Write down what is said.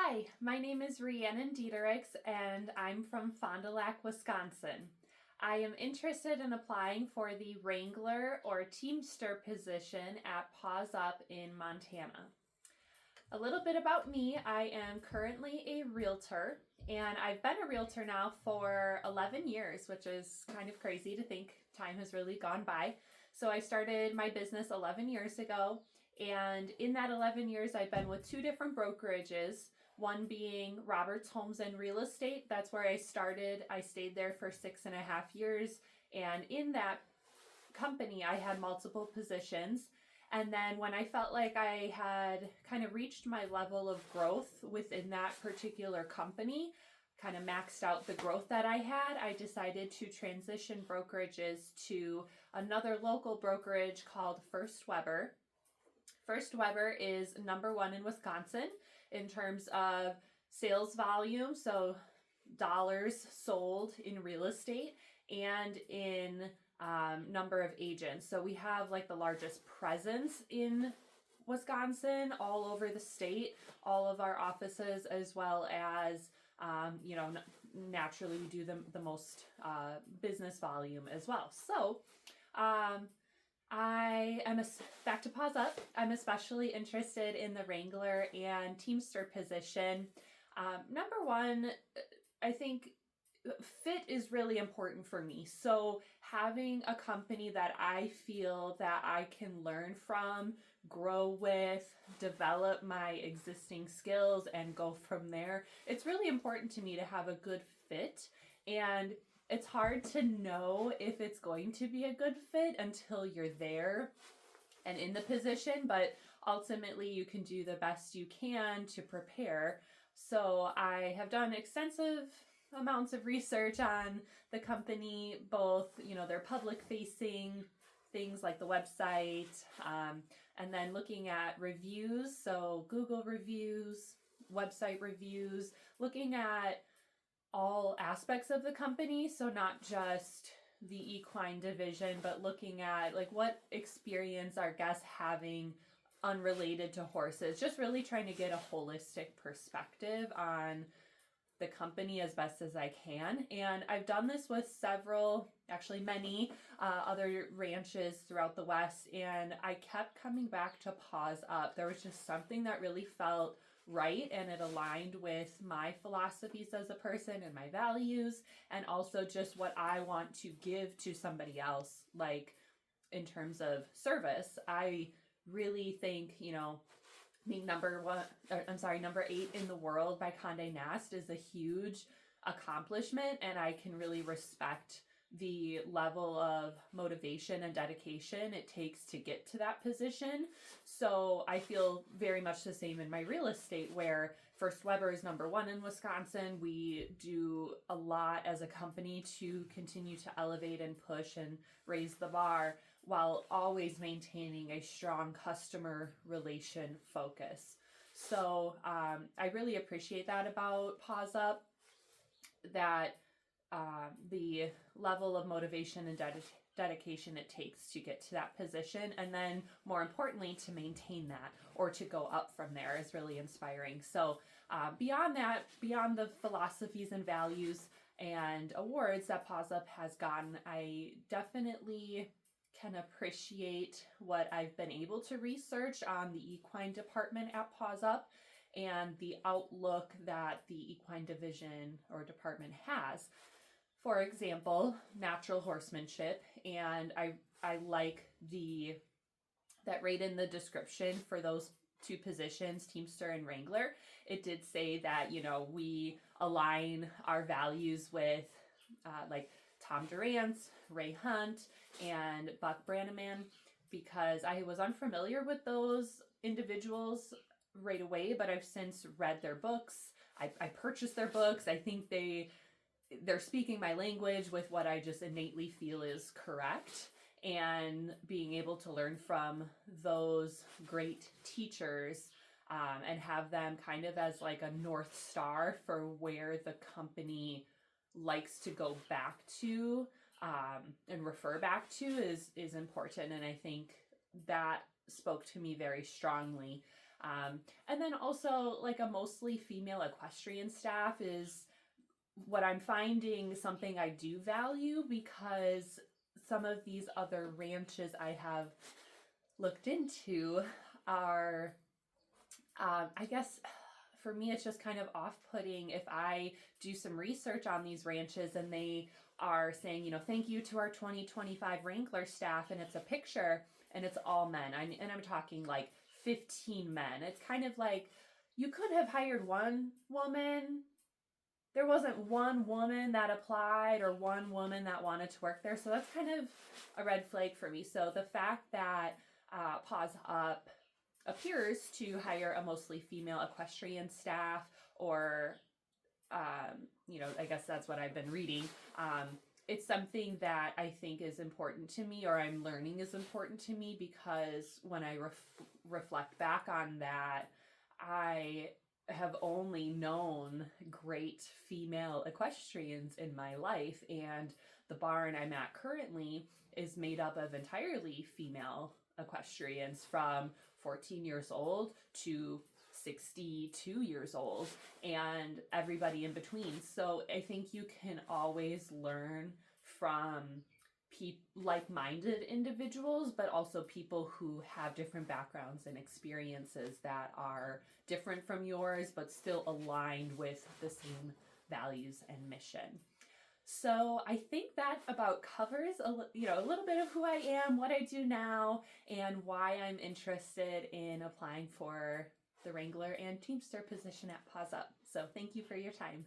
Hi, my name is Rhiannon Diederichs, and I'm from Fond du Lac, Wisconsin. I am interested in applying for the Wrangler or Teamster position at Paws Up in Montana. A little bit about me, I am currently a realtor, and I've been a realtor now for 11 years, which is kind of crazy to think time has really gone by. So I started my business 11 years ago, and in that 11 years, I've been with two different brokerages, one being Roberts Homes and Real Estate. That's where I started. I stayed there for 6.5 years, and in that company, I had multiple positions. And then when I felt like I had kind of reached my level of growth within that particular company, kind of maxed out the growth that I had, I decided to transition brokerages to another local brokerage called First Weber. First Weber is number one in Wisconsin in terms of sales volume, so dollars sold in real estate, and in number of agents. So we have like the largest presence in Wisconsin, all over the state, all of our offices, as well as naturally we do the most business volume as well. So I am back to Paws Up. I'm especially interested in the Wrangler and Teamster position. Number one, I think fit is really important for me. So having a company that I feel that I can learn from, grow with, develop my existing skills, and go from there. It's really important to me to have a good fit. And it's hard to know if it's going to be a good fit until you're there and in the position, but ultimately you can do the best you can to prepare. So I have done extensive amounts of research on the company, both, their public facing things like the website, and then looking at reviews, so Google reviews, website reviews, looking at all aspects of the company, so not just the equine division, but looking at like what experience are guests having unrelated to horses, just really trying to get a holistic perspective on the company as best as I can. And I've done this with many other ranches throughout the West, and I kept coming back to Paws Up. There was just something that really felt right, and it aligned with my philosophies as a person and my values, and also just what I want to give to somebody else, like in terms of service. I really think, being number 8 in the world by Condé Nast is a huge accomplishment, and I can really respect the level of motivation and dedication it takes to get to that position. So I feel very much the same in my real estate, where First Weber is number one in Wisconsin. We do a lot as a company to continue to elevate and push and raise the bar, while always maintaining a strong customer relation focus. So I really appreciate that about Paws Up, that the level of motivation and dedication it takes to get to that position, and then more importantly to maintain that or to go up from there, is really inspiring. So beyond the philosophies and values and awards that Paws Up has gotten, I definitely can appreciate what I've been able to research on the equine department at Paws Up and the outlook that the equine division or department has. For example, natural horsemanship, and I like that right in the description for those two positions, Teamster and Wrangler, it did say that, we align our values with like Tom Durant's, Ray Hunt, and Buck Brannaman, because I was unfamiliar with those individuals right away, but I've since read their books. I purchased their books. I think they're speaking my language with what I just innately feel is correct, and being able to learn from those great teachers and have them kind of as like a North Star for where the company likes to go back to and refer back to is important. And I think that spoke to me very strongly. And then also like a mostly female equestrian staff is what I'm finding something I do value, because some of these other ranches I have looked into are, I guess for me, it's just kind of off-putting if I do some research on these ranches and they are saying, you know, thank you to our 2025 Wrangler staff, and it's a picture and it's all men. And I'm talking like 15 men. It's kind of like you could have hired one woman. There wasn't one woman that applied or one woman that wanted to work there. So that's kind of a red flag for me. So the fact that Paws Up appears to hire a mostly female equestrian staff, or, you know, I guess that's what I've been reading. It's something that I think is important to me, or I'm learning is important to me, because when I reflect back on that, I have only known great female equestrians in my life, and the barn I'm at currently is made up of entirely female equestrians from 14 years old to 62 years old, and everybody in between. So I think you can always learn from like-minded individuals, but also people who have different backgrounds and experiences that are different from yours, but still aligned with the same values and mission. So I think that about covers a little bit of who I am, what I do now, and why I'm interested in applying for the Wrangler and Teamster position at Paws Up. So thank you for your time.